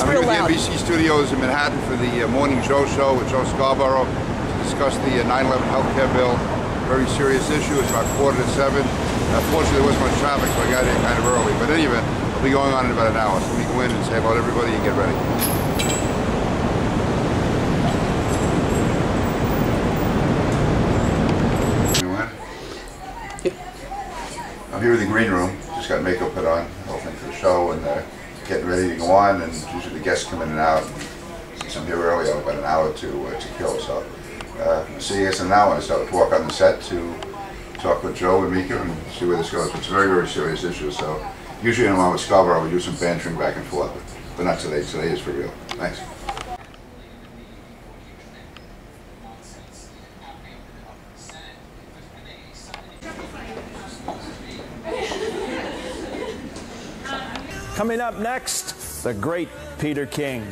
I'm real here at loud. the NBC studios in Manhattan for the Morning Joe show with Joe Scarborough to discuss the 9/11 healthcare bill. Very serious issue. It's about 6:45. Fortunately, there wasn't much traffic, so I got here kind of early. But in any event, it'll be going on in about an hour. So let me go in and say hello to everybody and get ready. I'm here in the green room. Just got makeup put on, whole thing for the show, and getting ready to go on. And usually the guests come in and out. And since I'm here early, I have about an hour to kill. So see you guys in an hour. So I walk on the set to talk with Joe and Mika and see where this goes. It's a very, very serious issue. So usually when I'm with Scarborough, we do some bantering back and forth, but not today. Today is for real. Thanks. Coming up next, the great Peter King.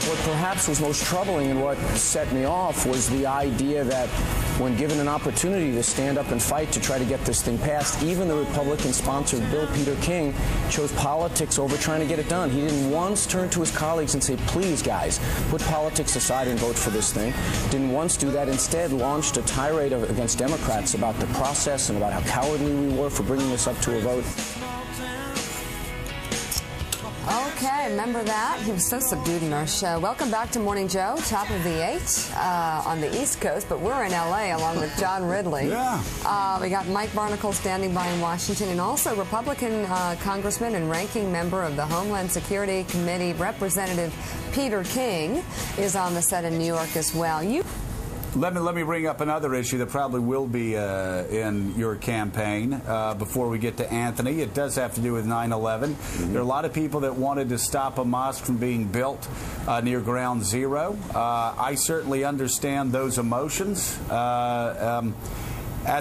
What perhaps was most troubling and what set me off was the idea that when given an opportunity to stand up and fight to try to get this thing passed, even the Republican-sponsored bill, Peter King chose politics over trying to get it done. He didn't once turn to his colleagues and say, please, guys, put politics aside and vote for this thing. Didn't once do that. Instead, launched a tirade against Democrats about the process and about how cowardly we were for bringing this up to a vote. Okay, remember that? He was so subdued in our show. Welcome back to Morning Joe, top of the 8 on the East Coast, but we're in L.A. along with John Ridley. Yeah. We got Mike Barnacle standing by in Washington, and also Republican Congressman and ranking member of the Homeland Security Committee, Representative Peter King, is on the set in New York as well. Let me bring up another issue that probably will be in your campaign before we get to Anthony. It does have to do with 9/11. There are a lot of people that wanted to stop a mosque from being built near Ground Zero. I certainly understand those emotions. At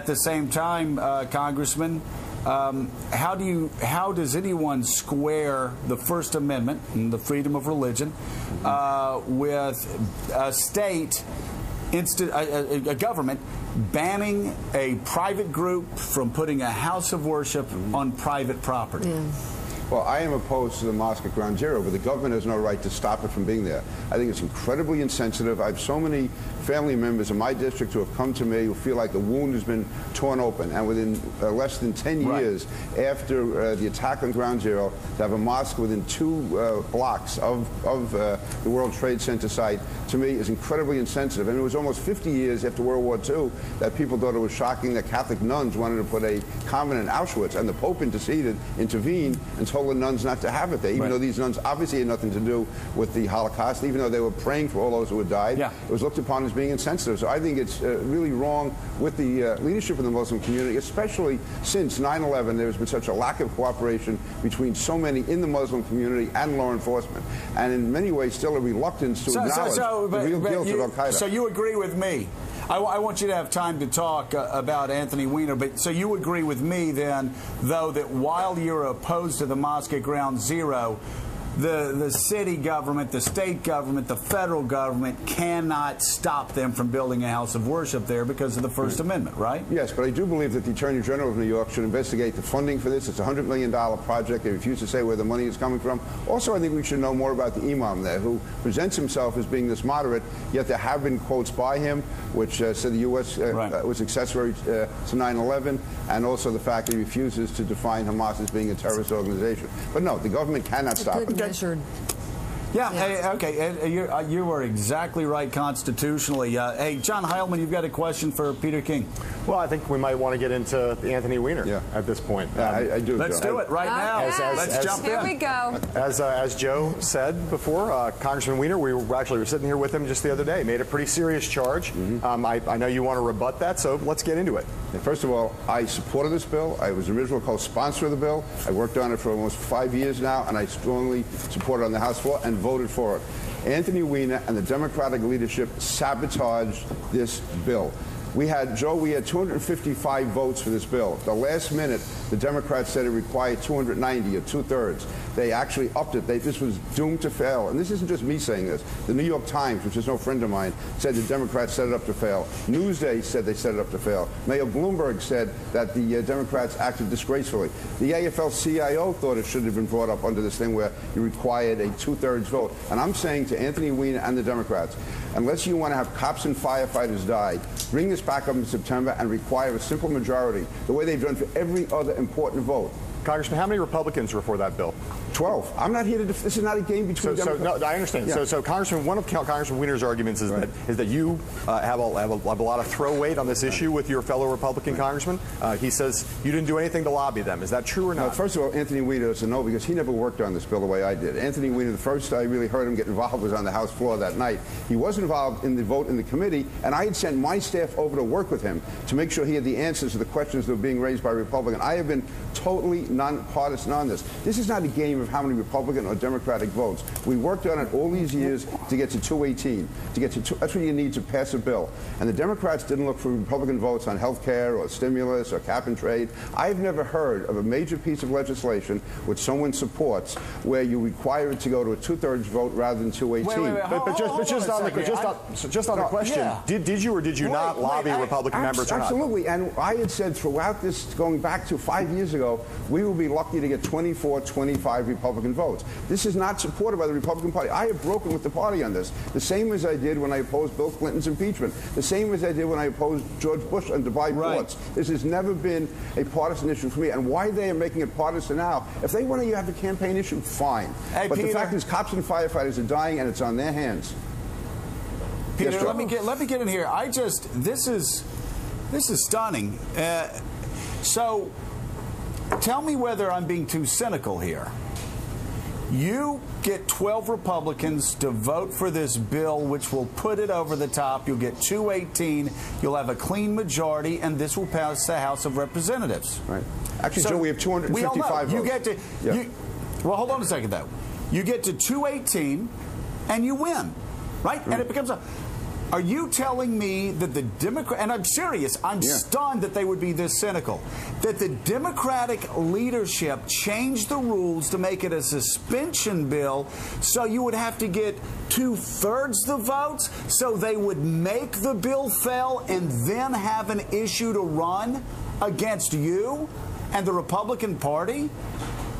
the same time, Congressman, how does anyone square the First Amendment and the freedom of religion with a state, a government banning a private group from putting a house of worship on private property? Yeah. Well, I am opposed to the mosque at Ground Zero, but the government has no right to stop it from being there. I think it's incredibly insensitive. I have so many family members in my district who have come to me who feel like the wound has been torn open, and within less than 10 years after the attack on Ground Zero, to have a mosque within 2 blocks of the World Trade Center site, to me, is incredibly insensitive. And it was almost 50 years after World War II that people thought it was shocking that Catholic nuns wanted to put a convent in Auschwitz, and the Pope intervened, and told the nuns not to have it there, even though these nuns obviously had nothing to do with the Holocaust, even though they were praying for all those who had died. Yeah. It was looked upon as being insensitive. So I think it's really wrong with the leadership of the Muslim community, especially since 9/11. There's been such a lack of cooperation between so many in the Muslim community and law enforcement, and in many ways still a reluctance to acknowledge the real guilt of Al-Qaeda. So you agree with me? I want you to have time to talk about Anthony Weiner, but so you agree with me then, though, that while you're opposed to the mosque at Ground Zero, the city government, the state government, the federal government cannot stop them from building a house of worship there because of the First Amendment, right? Yes, but I do believe that the Attorney General of New York should investigate the funding for this. It's a $100 million project. They refuse to say where the money is coming from. Also, I think we should know more about the imam there, who presents himself as being this moderate, yet there have been quotes by him which said the U.S. Was accessory to 9/11, and also the fact that he refuses to define Hamas as being a terrorist organization. But no, the government cannot stop it. Measured. Yeah, hey, okay, you are exactly right constitutionally. Hey, John Heilman, you've got a question for Peter King. Well, I think we might want to get into Anthony Weiner at this point. I do. Let's do it right now. Let's jump in. Here we go. As Joe said before, Congressman Weiner, we were sitting here with him just the other day, made a pretty serious charge. I know you want to rebut that, so let's get into it. First of all, I supported this bill. I was the original co-sponsor of the bill. I worked on it for almost 5 years now, and I strongly support it on the House floor and voted for it. Anthony Weiner and the Democratic leadership sabotaged this bill. We had 255 votes for this bill. The last minute, the Democrats said it required 290 or 2/3. They actually upped it. This was doomed to fail. And this isn't just me saying this. The New York Times, which is no friend of mine, said the Democrats set it up to fail. Newsday said they set it up to fail. Mayor Bloomberg said that the Democrats acted disgracefully. The AFL-CIO thought it should have been brought up under this thing where you required a 2/3 vote. And I'm saying to Anthony Weiner and the Democrats, unless you want to have cops and firefighters die, bring this back up in September and require a simple majority, the way they've done for every other important vote. Congressman, how many Republicans were for that bill? 12. I'm not here to. This is not a game between Democrats. No, I understand. Yeah. So, Congressman, one of Congressman Weiner's arguments is that you have a lot of throw weight on this issue with your fellow Republican congressman. He says you didn't do anything to lobby them. Is that true or not? No, first of all, Anthony Weiner doesn't know because he never worked on this bill the way I did. Anthony Weiner, the first I really heard him get involved was on the House floor that night. He was involved in the vote in the committee, and I had sent my staff over to work with him to make sure he had the answers to the questions that were being raised by Republicans. I have been totally nonpartisan on this. This is not a game of how many Republican or Democratic votes. We worked on it all these years to get to 218. That's what you need to pass a bill. And the Democrats didn't look for Republican votes on health care or stimulus or cap and trade. I've never heard of a major piece of legislation which someone supports where you require it to go to a 2/3 vote rather than 218. Just on the question, yeah. did you or did you not lobby Republican members or not? Absolutely. And I had said throughout this, going back to 5 years ago, we will be lucky to get 24, 25 Republican votes. This is not supported by the Republican Party. I have broken with the party on this. The same as I did when I opposed Bill Clinton's impeachment. The same as I did when I opposed George Bush on Dubai ports. This has never been a partisan issue for me. And why they are making it partisan now, if they want to have a campaign issue, fine. Hey, but Peter, the fact is cops and firefighters are dying and it's on their hands. Peter, yes, let me get in here. This is stunning. So tell me whether I'm being too cynical here. You get 12 Republicans to vote for this bill, which will put it over the top. You'll get 218. You'll have a clean majority, and this will pass the House of Representatives. Right. Actually, so Joe, we have 255 votes. You get to. Yeah. Well, hold on a second, though. You get to 218, and you win, right? And it becomes a. Are you telling me that the Democrat, and I'm serious, I'm stunned that they would be this cynical, that the Democratic leadership changed the rules to make it a suspension bill so you would have to get 2/3 the votes so they would make the bill fail and then have an issue to run against you and the Republican Party?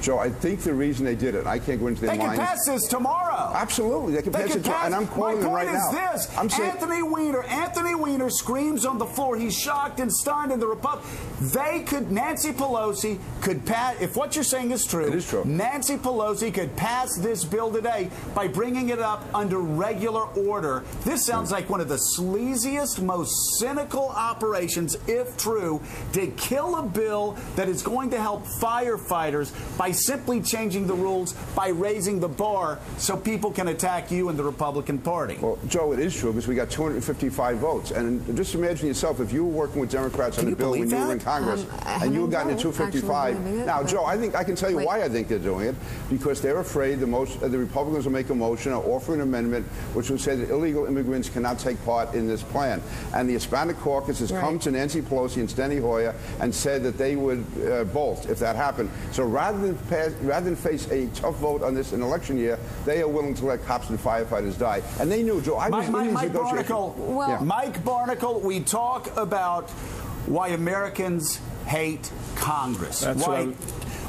Joe, I think the reason they did it, I can't go into their minds. They can pass this tomorrow. Absolutely, they can pass it tomorrow, and I'm quoting them right now. My point is this: Anthony Weiner screams on the floor. He's shocked and stunned in the Republic. Nancy Pelosi could pass. If what you're saying is true, it is true. Nancy Pelosi could pass this bill today by bringing it up under regular order. This sounds like one of the sleaziest, most cynical operations, if true, to kill a bill that is going to help firefighters by simply changing the rules, by raising the bar so people can attack you and the Republican Party. Well, Joe, it is true because we got 255 votes. And just imagine yourself, if you were working with Democrats on the bill when you were in Congress and you had gotten to 255. Now, Joe, I can tell you why I think they're doing it. Because they're afraid the Republicans will make a motion or offer an amendment which will say that illegal immigrants cannot take part in this plan. And the Hispanic caucus has come to Nancy Pelosi and Steny Hoyer and said that they would bolt if that happened. So rather than face a tough vote on this in election year, they are willing to let cops and firefighters die. And they knew, Joe, I was in these negotiations. Mike Barnicle, we talk about why Americans hate Congress.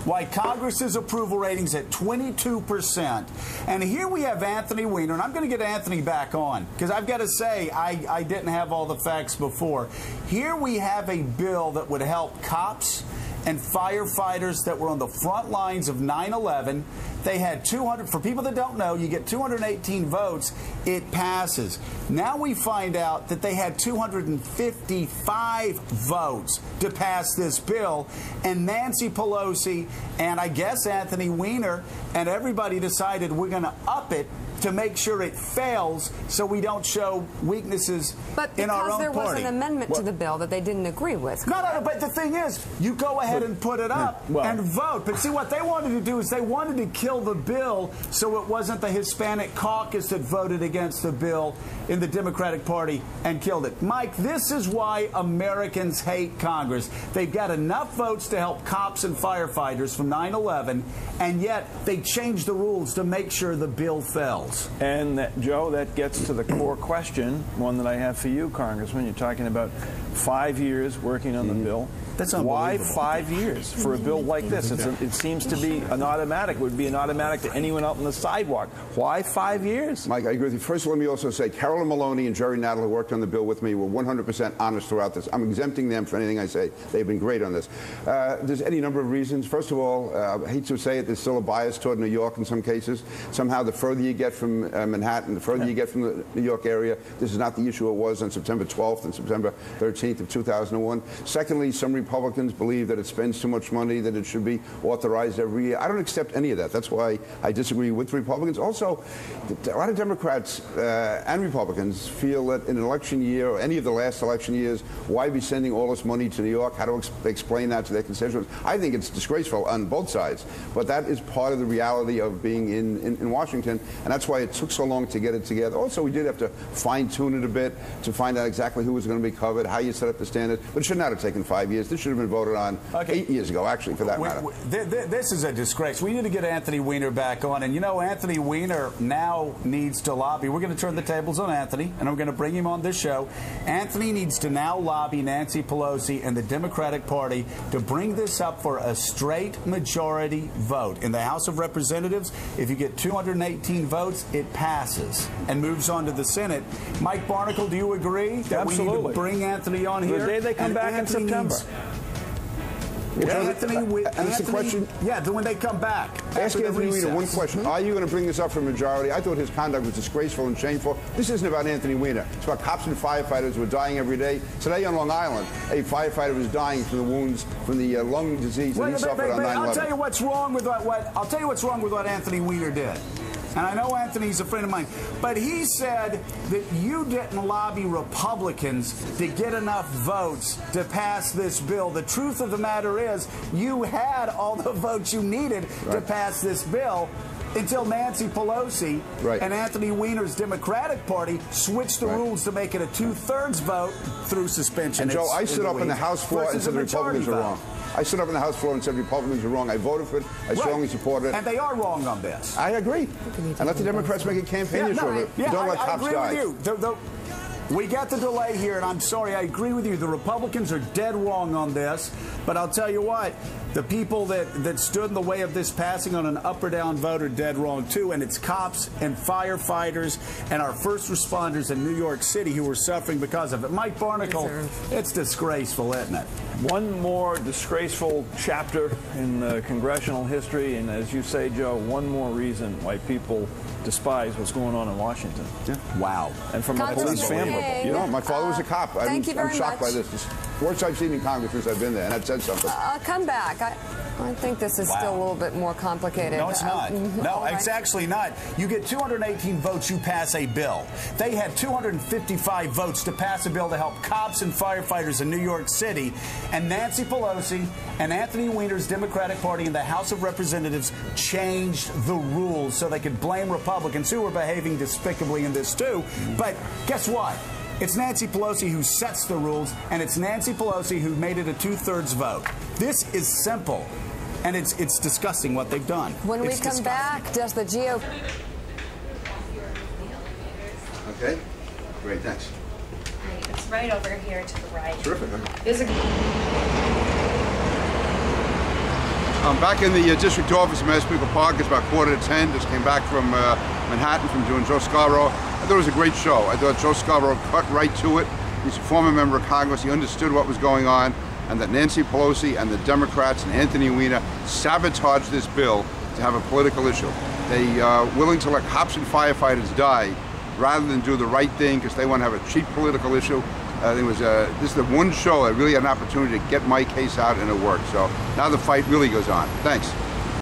Why Congress's approval ratings at 22%. And here we have Anthony Weiner, and I'm going to get Anthony back on, because I've got to say, I didn't have all the facts before. Here we have a bill that would help cops and firefighters that were on the front lines of 9/11. They had 200, for people that don't know, you get 218 votes, it passes. Now we find out that they had 255 votes to pass this bill, and Nancy Pelosi and I guess Anthony Weiner and everybody decided we're going to up it to make sure it fails so we don't show weaknesses in our own But because there was party. an amendment to the bill that they didn't agree with. No, but the thing is, you go ahead and put it up and vote. But see, what they wanted to do is they wanted to kill the bill so it wasn't the Hispanic caucus that voted against the bill in the Democratic Party and killed it. Mike, this is why Americans hate Congress. They've got enough votes to help cops and firefighters from 9/11, and yet they changed the rules to make sure the bill fails. And Joe, that gets to the core question, one that I have for you, Congressman. You're talking about 5 years working on the bill. That's why unbelievable. 5 years for a bill like this? It seems to be an automatic. It would be an automatic to anyone out on the sidewalk. Why 5 years? Mike, I agree with you. First, let me also say Carolyn Maloney and Jerry Nadler, who worked on the bill with me, were 100% honest throughout this. I'm exempting them for anything I say. They've been great on this. There's any number of reasons. First of all, I hate to say it, there's still a bias toward New York in some cases. Somehow, the further you get from Manhattan, the further you get from the New York area, this is not the issue it was on September 12th and September 13th of 2001. Secondly, some Republicans believe that it spends too much money, that it should be authorized every year. I don't accept any of that. That's why I disagree with Republicans. Also, a lot of Democrats and Republicans feel that in an election year, or any of the last election years, why be sending all this money to New York? How to explain that to their constituents? I think it's disgraceful on both sides. But that is part of the reality of being in Washington, and that's why it took so long to get it together. Also, we did have to fine-tune it a bit to find out exactly who was going to be covered, how you set up the standard. But it should not have taken 5 years. This should have been voted on 8 years ago, actually, for that matter. This is a disgrace. We need to get Anthony Weiner back on. And, you know, Anthony Weiner now needs to lobby. We're going to turn the tables on Anthony, and I'm going to bring him on this show. Anthony needs to now lobby Nancy Pelosi and the Democratic Party to bring this up for a straight majority vote. In the House of Representatives, if you get 218 votes, it passes and moves on to the Senate. Mike Barnicle, do you agree that we need to bring Anthony on here? The day they come back in September. Question. Yeah, when they come back. Ask Anthony Weiner one question. Are you going to bring this up for a majority? I thought his conduct was disgraceful and shameful. This isn't about Anthony Weiner. It's about cops and firefighters who are dying every day. Today on Long Island, a firefighter was dying from the wounds from the lung disease that he suffered on 9/11. I'll tell you what's wrong with what Anthony Weiner did. And I know Anthony's a friend of mine, but he said that you didn't lobby Republicans to get enough votes to pass this bill. The truth of the matter is you had all the votes you needed to pass this bill until Nancy Pelosi and Anthony Weiner's Democratic Party switched the rules to make it a 2/3 vote through suspension. And Joe, I stood up on the House floor and said the Republicans are wrong. I stood up on the House floor and said Republicans are wrong. I voted for it. I strongly support it. And they are wrong on this. I agree. And let the Democrats make a campaign issue of it. Don't let cops die. I agree with you. We got the delay here, and I'm sorry, I agree with you. The Republicans are dead wrong on this, but I'll tell you what, the people that stood in the way of this passing on an up or down vote are dead wrong too, and it's cops and firefighters and our first responders in New York City who are suffering because of it. Mike Barnicle, it's disgraceful, isn't it? One more disgraceful chapter in congressional history, and as you say, Joe, one more reason why people despise what's going on in Washington. Yeah. Wow. And from a police family. You know, my father was a cop. I'm shocked by this. It's the worst I've seen in Congress since I've been there, and that said something. Come back. I think this is still a little bit more complicated. No, it's not. No, it's actually not. You get 218 votes, you pass a bill. They had 255 votes to pass a bill to help cops and firefighters in New York City, and Nancy Pelosi and Anthony Weiner's Democratic Party in the House of Representatives changed the rules so they could blame Republicans who were behaving despicably in this too. But guess what? It's Nancy Pelosi who sets the rules, and it's Nancy Pelosi who made it a 2/3 vote. This is simple, and it's disgusting what they've done. When we come back, does the GOP... Okay. Great, thanks. It's right over here to the right. Terrific. I'm back in the district office in Massapequa Park. It's about 9:45. Just came back from Manhattan from doing Joe Scarborough. I thought it was a great show. I thought Joe Scarborough cut right to it. He's a former member of Congress. He understood what was going on, and that Nancy Pelosi and the Democrats and Anthony Weiner sabotaged this bill to have a political issue. They are willing to let cops and firefighters die rather than do the right thing because they want to have a cheap political issue. This is the one show I really had an opportunity to get my case out, and it worked. So now the fight really goes on. Thanks.